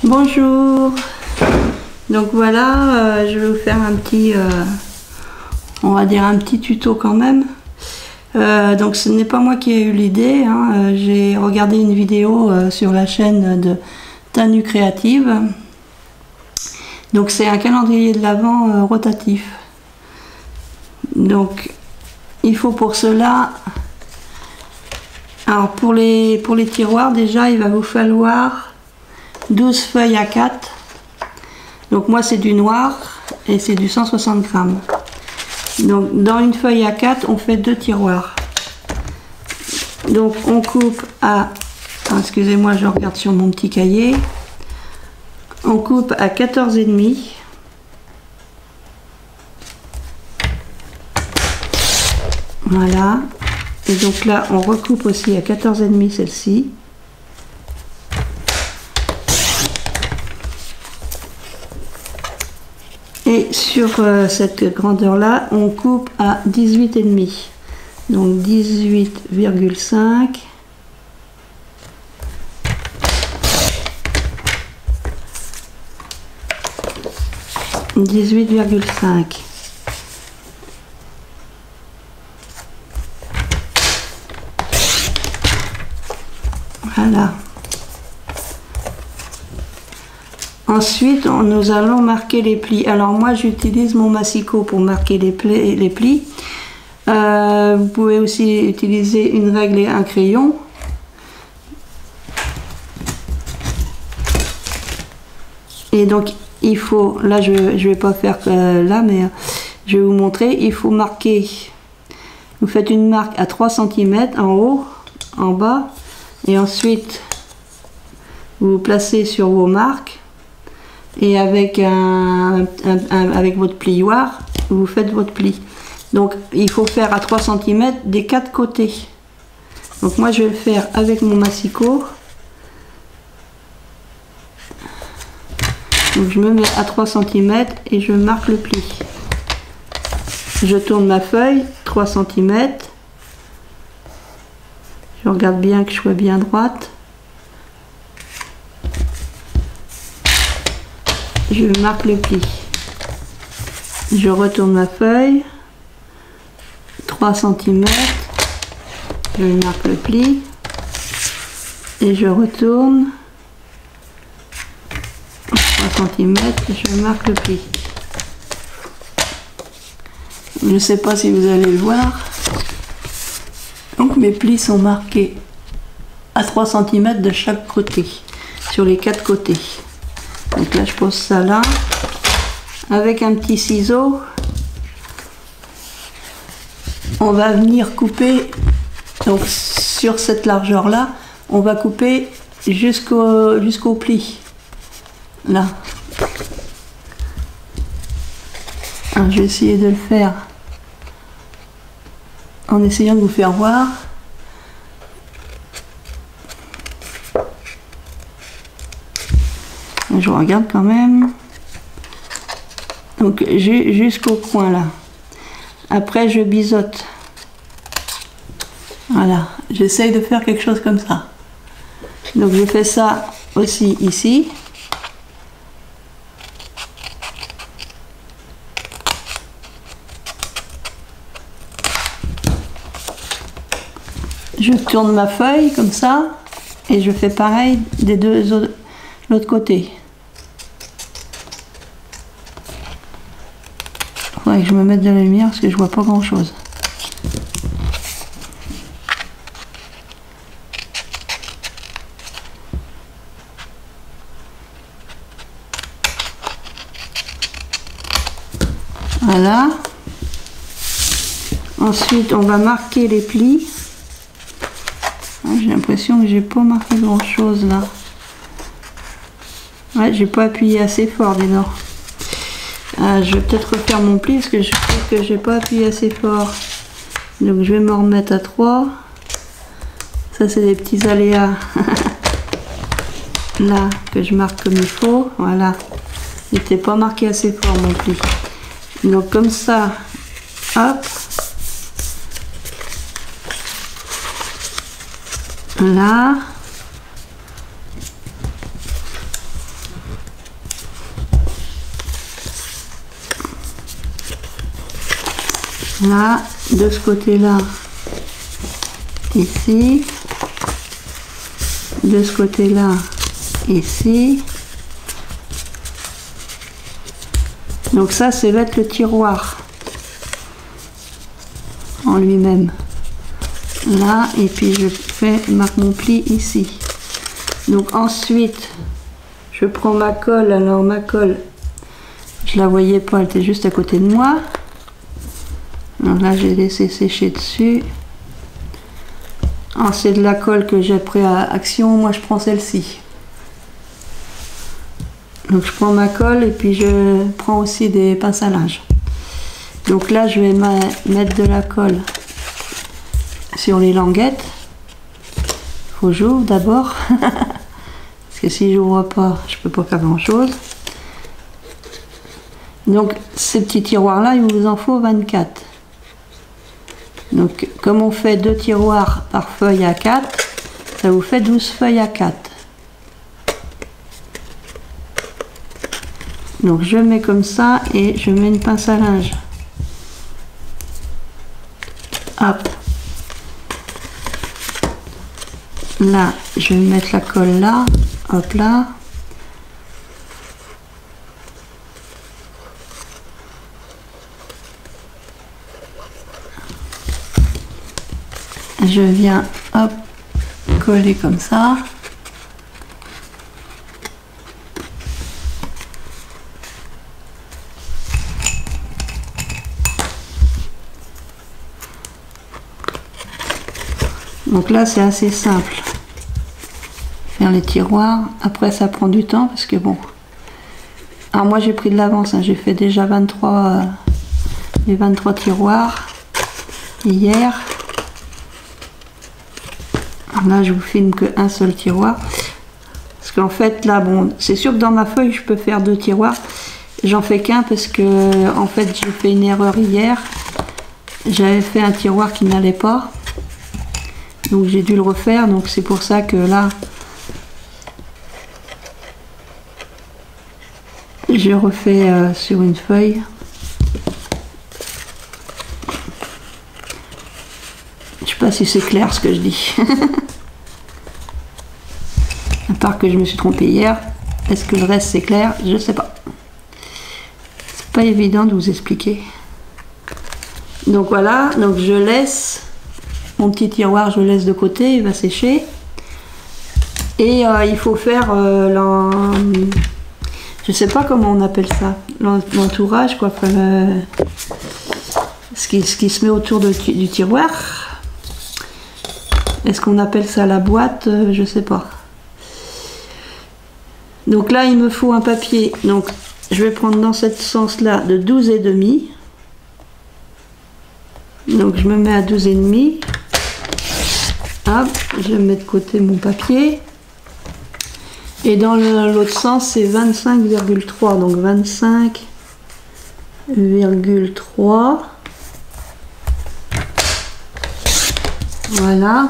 Bonjour. Donc voilà, je vais vous faire un petit, on va dire un petit tuto quand même. Donc ce n'est pas moi qui ai eu l'idée, hein. J'ai regardé une vidéo sur la chaîne de Tanu Créative. Donc c'est un calendrier de l'Avent rotatif. Donc il faut pour cela, alors pour les tiroirs déjà il va vous falloir 12 feuilles à 4. Donc moi c'est du noir et c'est du 160 grammes. Donc dans une feuille à 4 on fait 2 tiroirs. Donc on coupe à, excusez-moi je regarde sur mon petit cahier, on coupe à 14,5. Voilà. Et donc là on recoupe aussi à 14,5 celle-ci. Et sur cette grandeur là on coupe à 18,5. Donc 18,5. 18,5. Voilà. Ensuite, nous allons marquer les plis. Alors moi, j'utilise mon massicot pour marquer les plis. Vous pouvez aussi utiliser une règle et un crayon. Et donc, il faut, là je vais pas faire là, mais je vais vous montrer. Il faut marquer, vous faites une marque à 3 cm en haut, en bas, et ensuite vous vous placez sur vos marques. Et avec, avec votre plioir, vous faites votre pli. Donc il faut faire à 3 cm des 4 côtés. Donc moi je vais le faire avec mon massicot. Donc je me mets à 3 cm et je marque le pli. Je tourne ma feuille, 3 cm. Je regarde bien que je sois bien droite. Je marque le pli. Je retourne ma feuille, 3 cm, je marque le pli et je retourne 3 cm et je marque le pli. Je ne sais pas si vous allez le voir. Donc mes plis sont marqués à 3 cm de chaque côté, sur les 4 côtés. Donc là je pose ça là, avec un petit ciseau, on va venir couper, donc sur cette largeur là, on va couper jusqu'au pli, là. Alors, je vais essayer de le faire en essayant de vous faire voir. Je regarde quand même. Donc jusqu'au coin là. Après je biseaute. Voilà. J'essaye de faire quelque chose comme ça. Donc je fais ça aussi ici. Je tourne ma feuille comme ça. Et je fais pareil des deux autres, l'autre côté. Faudrait que je me mette de la lumière parce que je vois pas grand chose. Voilà. Ensuite on va marquer les plis. J'ai l'impression que j'ai pas marqué grand chose là. Ouais, j'ai pas appuyé assez fort dès lors. Je vais peut-être refaire mon pli parce que je trouve que j'ai pas appuyé assez fort. Donc je vais me remettre à 3. Ça c'est des petits aléas. Là que je marque comme il faut. Voilà. Il n'était pas marqué assez fort mon pli. Donc comme ça, hop. Là. Là, de ce côté-là, ici. De ce côté-là, ici. Donc ça, c'est va être le tiroir en lui-même. Là, et puis je marque mon pli ici. Donc ensuite, je prends ma colle. Alors ma colle, je la voyais pas, elle était juste à côté de moi. Alors là, j'ai laissé sécher dessus. Alors c'est de la colle que j'ai pris à Action, moi je prends celle-ci. Donc je prends ma colle et puis je prends aussi des pinces à linge. Donc là je vais mettre de la colle sur les languettes. Faut que j'ouvre d'abord. Parce que si j'ouvre pas, je peux pas faire grand chose. Donc ces petits tiroirs là, il vous en faut 24. Donc comme on fait 2 tiroirs par feuille à 4, ça vous fait 12 feuilles à 4. Donc je mets comme ça et je mets une pince à linge. Hop. Là, je vais mettre la colle là. Hop là. Je viens, hop, coller comme ça. Donc là, c'est assez simple. Faire les tiroirs. Après, ça prend du temps parce que bon. Alors moi, j'ai pris de l'avance. Hein. J'ai fait déjà 23, les 23 tiroirs hier. Là, je vous filme qu'un seul tiroir. Parce qu'en fait, là, bon, c'est sûr que dans ma feuille, je peux faire 2 tiroirs. J'en fais qu'un parce que, en fait, j'ai fait une erreur hier. J'avais fait un tiroir qui n'allait pas. Donc, j'ai dû le refaire. Donc, c'est pour ça que là, je refais sur une feuille. Je sais pas si c'est clair ce que je dis. À part que je me suis trompée hier. Est-ce que le reste c'est clair? Je sais pas. C'est pas évident de vous expliquer. Donc voilà, donc je laisse mon petit tiroir, je le laisse de côté, il va sécher. Et il faut faire je sais pas comment on appelle ça, l'entourage quoi, ce qui se met autour du tiroir. Est-ce qu'on appelle ça la boîte? Je sais pas. Donc là, il me faut un papier. Donc, je vais prendre dans ce sens-là de 12,5. Donc, je me mets à 12,5. Hop, je mets de côté mon papier. Et dans l'autre sens, c'est 25,3. Donc, 25,3. Voilà.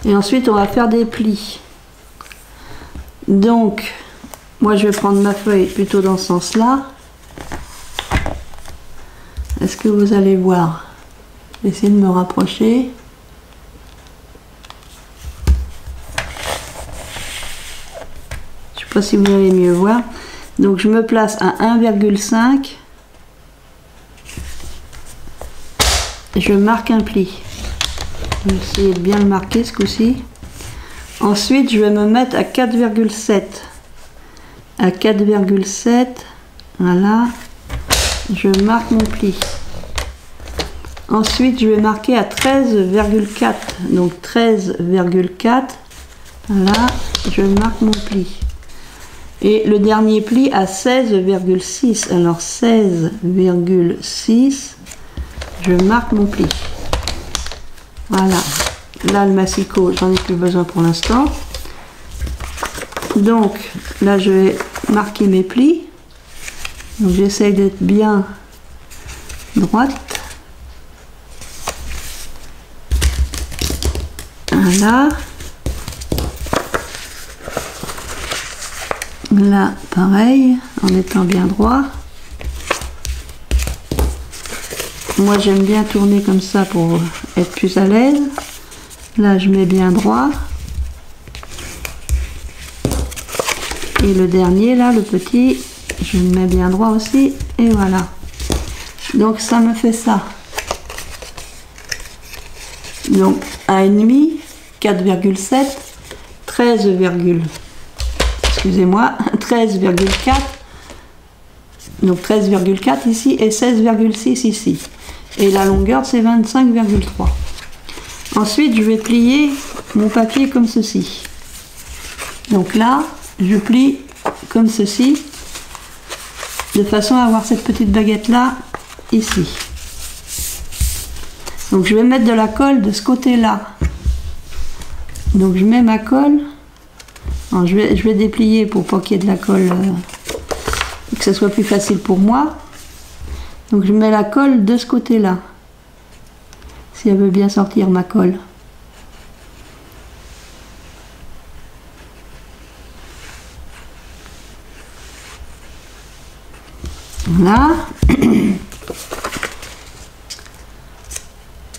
Et ensuite, on va faire des plis. Donc, moi, je vais prendre ma feuille plutôt dans ce sens-là. Est-ce que vous allez voir? Je vais essayer de me rapprocher. Je ne sais pas si vous allez mieux voir. Donc, je me place à 1,5. Et je marque un pli. Je vais essayer de bien le marquer ce coup-ci. Ensuite, je vais me mettre à 4,7. À 4,7, voilà. Je marque mon pli. Ensuite, je vais marquer à 13,4. Donc 13,4. Voilà, je marque mon pli. Et le dernier pli à 16,6. Alors 16,6. Je marque mon pli. Voilà. Là, le massicot, j'en ai plus besoin pour l'instant. Donc, là, je vais marquer mes plis. Donc, j'essaye d'être bien droite. Voilà. Là, pareil, en étant bien droit. moi j'aime bien tourner comme ça pour être plus à l'aise. Là je mets bien droit. Et le dernier là, le petit, je le mets bien droit aussi. Et voilà. Donc ça me fait ça. Donc 1,5, 4,7, 13, excusez-moi, 13,4. Donc 13,4 ici et 16,6 ici. Et la longueur c'est 25,3. Ensuite je vais plier mon papier comme ceci. Donc là je plie comme ceci, de façon à avoir cette petite baguette là ici. Donc je vais mettre de la colle de ce côté là. Donc je mets ma colle. Alors, je vais déplier pour pas qu'il y ait de la colle, que ce soit plus facile pour moi. Donc je mets la colle de ce côté là, si elle veut bien sortir ma colle. Voilà.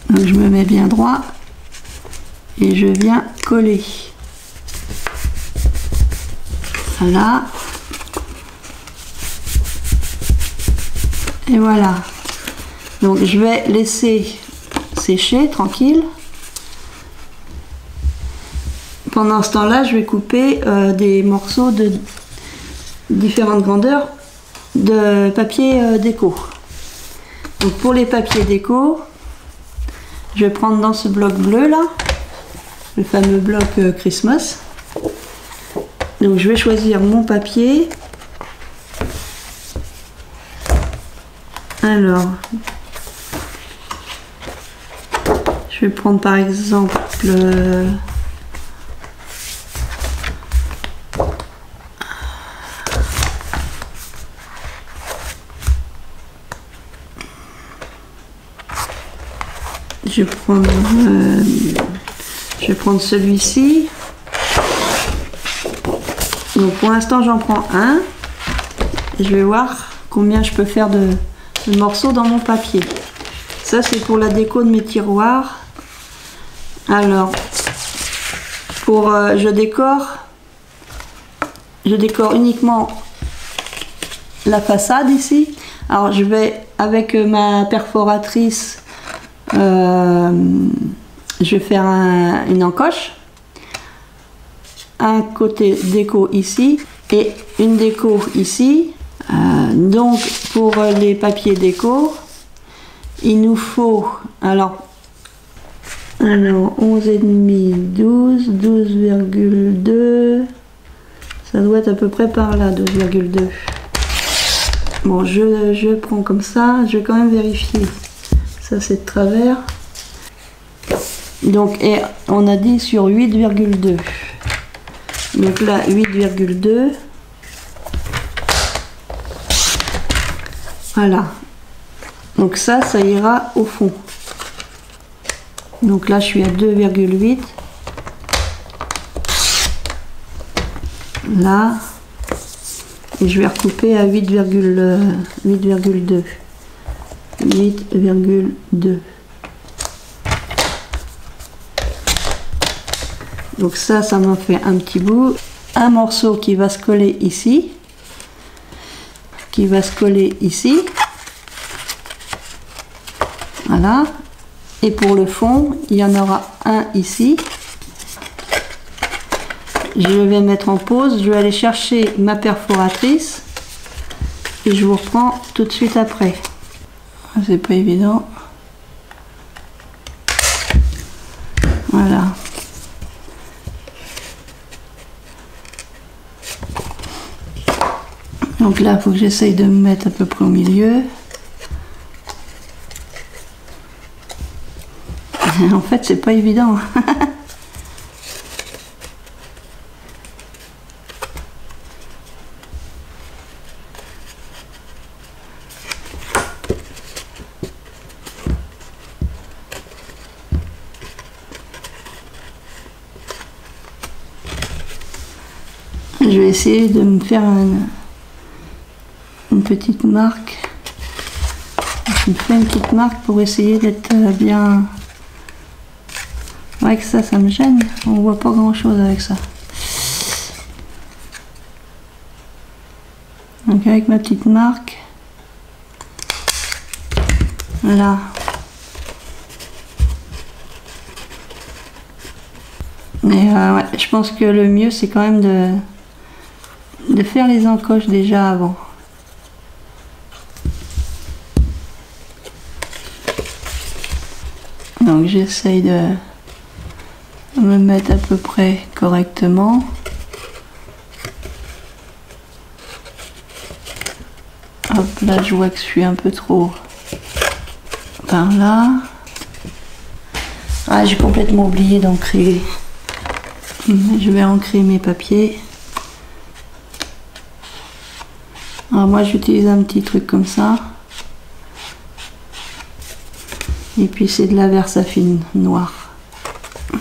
Donc je me mets bien droit et je viens coller. Voilà. Et voilà. Donc je vais laisser sécher tranquille. Pendant ce temps-là, je vais couper des morceaux de différentes grandeurs de papier déco. Donc pour les papiers déco, je vais prendre dans ce bloc bleu là, le fameux bloc Christmas. Donc je vais choisir mon papier. Alors, je vais prendre par exemple je vais prendre celui-ci. Donc pour l'instant j'en prends un et je vais voir combien je peux faire de morceaux dans mon papier. Ça c'est pour la déco de mes tiroirs. Alors pour je décore uniquement la façade ici. Alors je vais avec ma perforatrice, je vais faire une encoche, un côté déco ici et une déco ici. Donc pour les papiers déco, il nous faut alors 11,5, 12, 12,2, ça doit être à peu près par là, 12,2. Bon, je prends comme ça, je vais quand même vérifier. Ça c'est de travers. Donc, et on a dit sur 8,2. Donc là, 8,2. Voilà. Donc ça ira au fond. Donc là, je suis à 2,8. Là. Et je vais recouper à 8,2. 8,2. Donc ça m'en fait un petit bout. Un morceau qui va se coller ici. Qui va se coller ici. Voilà. Et pour le fond, il y en aura un ici. Je vais mettre en pause. Je vais aller chercher ma perforatrice. Et je vous reprends tout de suite après. C'est pas évident. Voilà. Donc là, il faut que j'essaye de me mettre à peu près au milieu. En fait, c'est pas évident. Je vais essayer de me faire une petite marque. me fais une petite marque pour essayer d'être bien. Avec ça, ça me gêne. On voit pas grand chose avec ça. Donc avec ma petite marque. Voilà. Mais ouais, je pense que le mieux c'est quand même de faire les encoches déjà avant. Donc j'essaye de me mettre à peu près correctement. Hop, là je vois que je suis un peu trop par là. Ah, j'ai complètement oublié d'ancrer. Je vais ancrer mes papiers. Alors moi j'utilise un petit truc comme ça. Et puis c'est de la Versafine noire.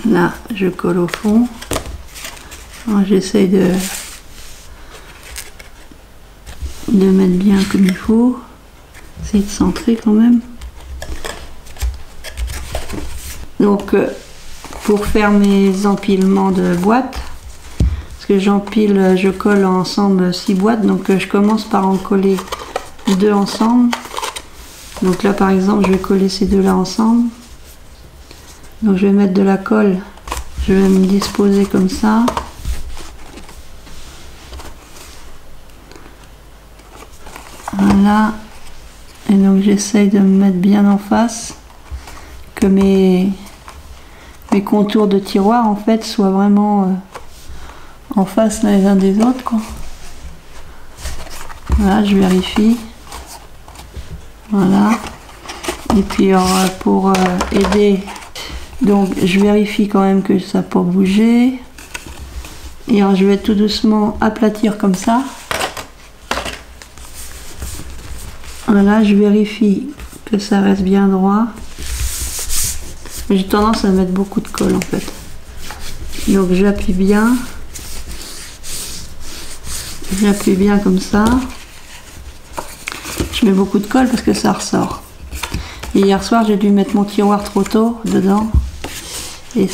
Là je colle au fond. J'essaye de mettre bien comme il faut. Essayer de centrer quand même. Donc pour faire mes empilements de boîtes, parce que j'empile, je colle ensemble 6 boîtes, donc je commence par en coller 2 ensemble. Donc là par exemple je vais coller ces deux là ensemble. Donc je vais mettre de la colle, je vais me disposer comme ça. Voilà. Et donc j'essaye de me mettre bien en face, que mes contours de tiroir en fait soient vraiment en face les uns des autres, quoi. Voilà, je vérifie. Voilà. Et puis pour aider, donc je vérifie quand même que ça n'a pas bougé. Et alors, je vais tout doucement aplatir comme ça. Voilà, je vérifie que ça reste bien droit. J'ai tendance à mettre beaucoup de colle en fait. Donc j'appuie bien. J'appuie bien comme ça. Je mets beaucoup de colle parce que ça ressort. Et hier soir j'ai dû mettre mon tiroir trop tôt dedans. Et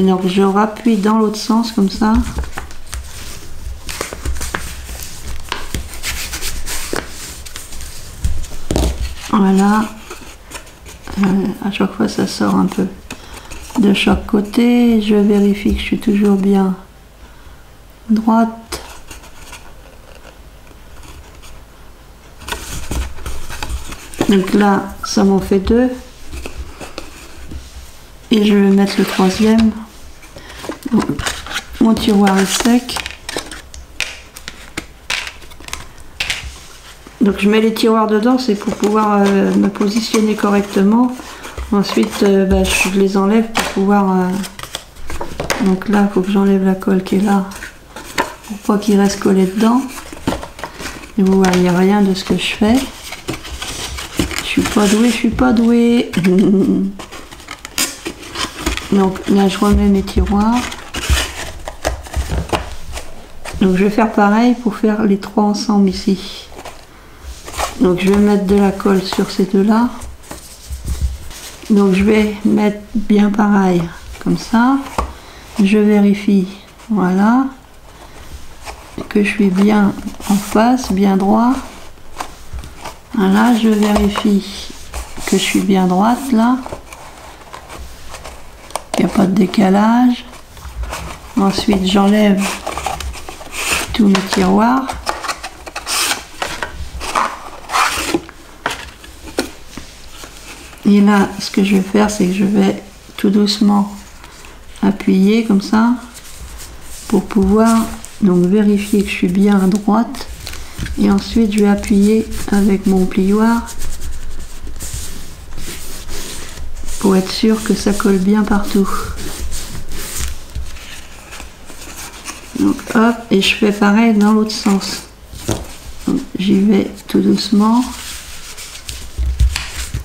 donc je rappuie dans l'autre sens comme ça. Voilà. À chaque fois ça sort un peu de chaque côté. Je vérifie que je suis toujours bien droite. Donc là ça m'en fait 2 et je vais mettre le troisième. Donc, mon tiroir est sec. Donc je mets les tiroirs dedans, c'est pour pouvoir me positionner correctement. Ensuite je les enlève pour pouvoir... Donc là il faut que j'enlève la colle qui est là pour pas qu'il reste collé dedans. Et vous voyez rien de ce que je fais. Je suis pas douée. Donc là je remets mes tiroirs. Donc je vais faire pareil pour faire les 3 ensemble ici. Donc je vais mettre de la colle sur ces deux là. Donc je vais mettre bien pareil comme ça. Je vérifie, voilà, que je suis bien en face, bien droit. Voilà, je vérifie que je suis bien droite là. Il n'y a pas de décalage. Ensuite j'enlève tous mes tiroirs. Et là, ce que je vais faire, c'est que je vais tout doucement appuyer comme ça pour pouvoir donc vérifier que je suis bien à droite. Et ensuite, je vais appuyer avec mon plioir pour être sûr que ça colle bien partout. Donc hop, et je fais pareil dans l'autre sens. J'y vais tout doucement.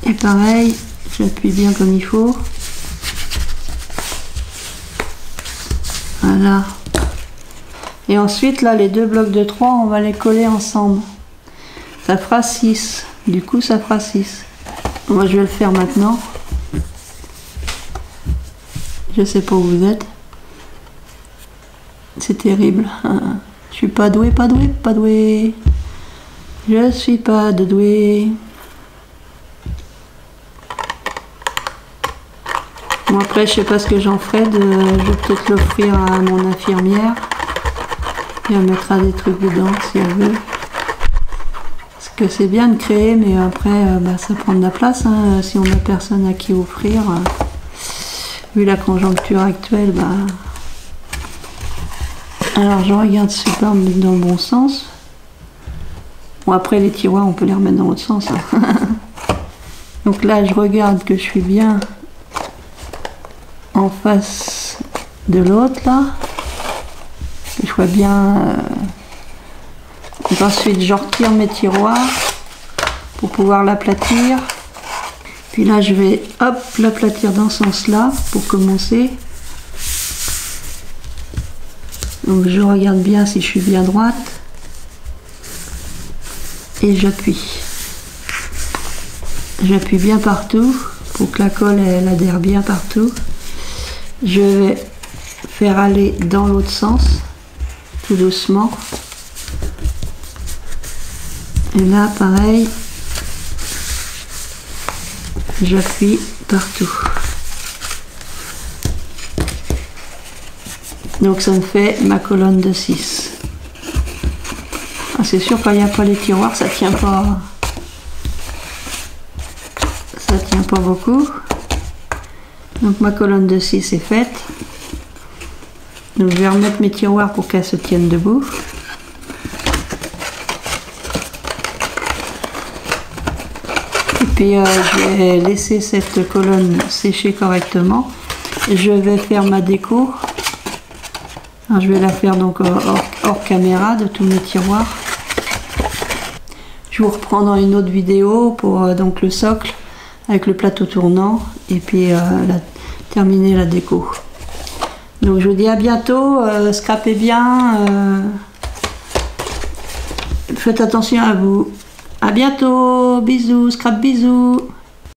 Et pareil, j'appuie bien comme il faut. Voilà. Et ensuite, là, les deux blocs de 3, on va les coller ensemble. Ça fera 6. Du coup, ça fera 6. Moi je vais le faire maintenant. Je sais pas où vous êtes. C'est terrible. Je suis pas douée, pas douée, pas douée. Je suis pas de douée. Bon après je sais pas ce que j'en ferai. Je vais peut-être l'offrir à mon infirmière. Et elle mettra des trucs dedans si elle veut. Parce que c'est bien de créer, mais après ça prend de la place. Hein, si on n'a personne à qui offrir. Vu la conjoncture actuelle, alors je regarde si je peux remettre dans le bon sens. Bon après les tiroirs on peut les remettre dans l'autre sens. Hein. Donc là je regarde que je suis bien en face de l'autre là. Que je vois bien. Ensuite je retire mes tiroirs pour pouvoir l'aplatir. Puis là je vais hop l'aplatir dans ce sens là pour commencer. Donc je regarde bien si je suis bien droite. Et j'appuie. J'appuie bien partout pour que la colle elle adhère bien partout. Je vais faire aller dans l'autre sens, tout doucement. Et là pareil, j'appuie partout. Donc ça me fait ma colonne de 6. Ah, c'est sûr quand il n'y a pas les tiroirs, ça tient pas. Ça tient pas beaucoup. Donc ma colonne de 6 est faite. Donc je vais remettre mes tiroirs pour qu'elles se tiennent debout. Et puis je vais laisser cette colonne sécher correctement. Je vais faire ma déco. Alors, je vais la faire donc hors caméra de tous mes tiroirs. Je vous reprends dans une autre vidéo pour donc le socle avec le plateau tournant et puis terminer la déco. Donc je vous dis à bientôt, scrapez bien, faites attention à vous. À bientôt, bisous, scrap bisous.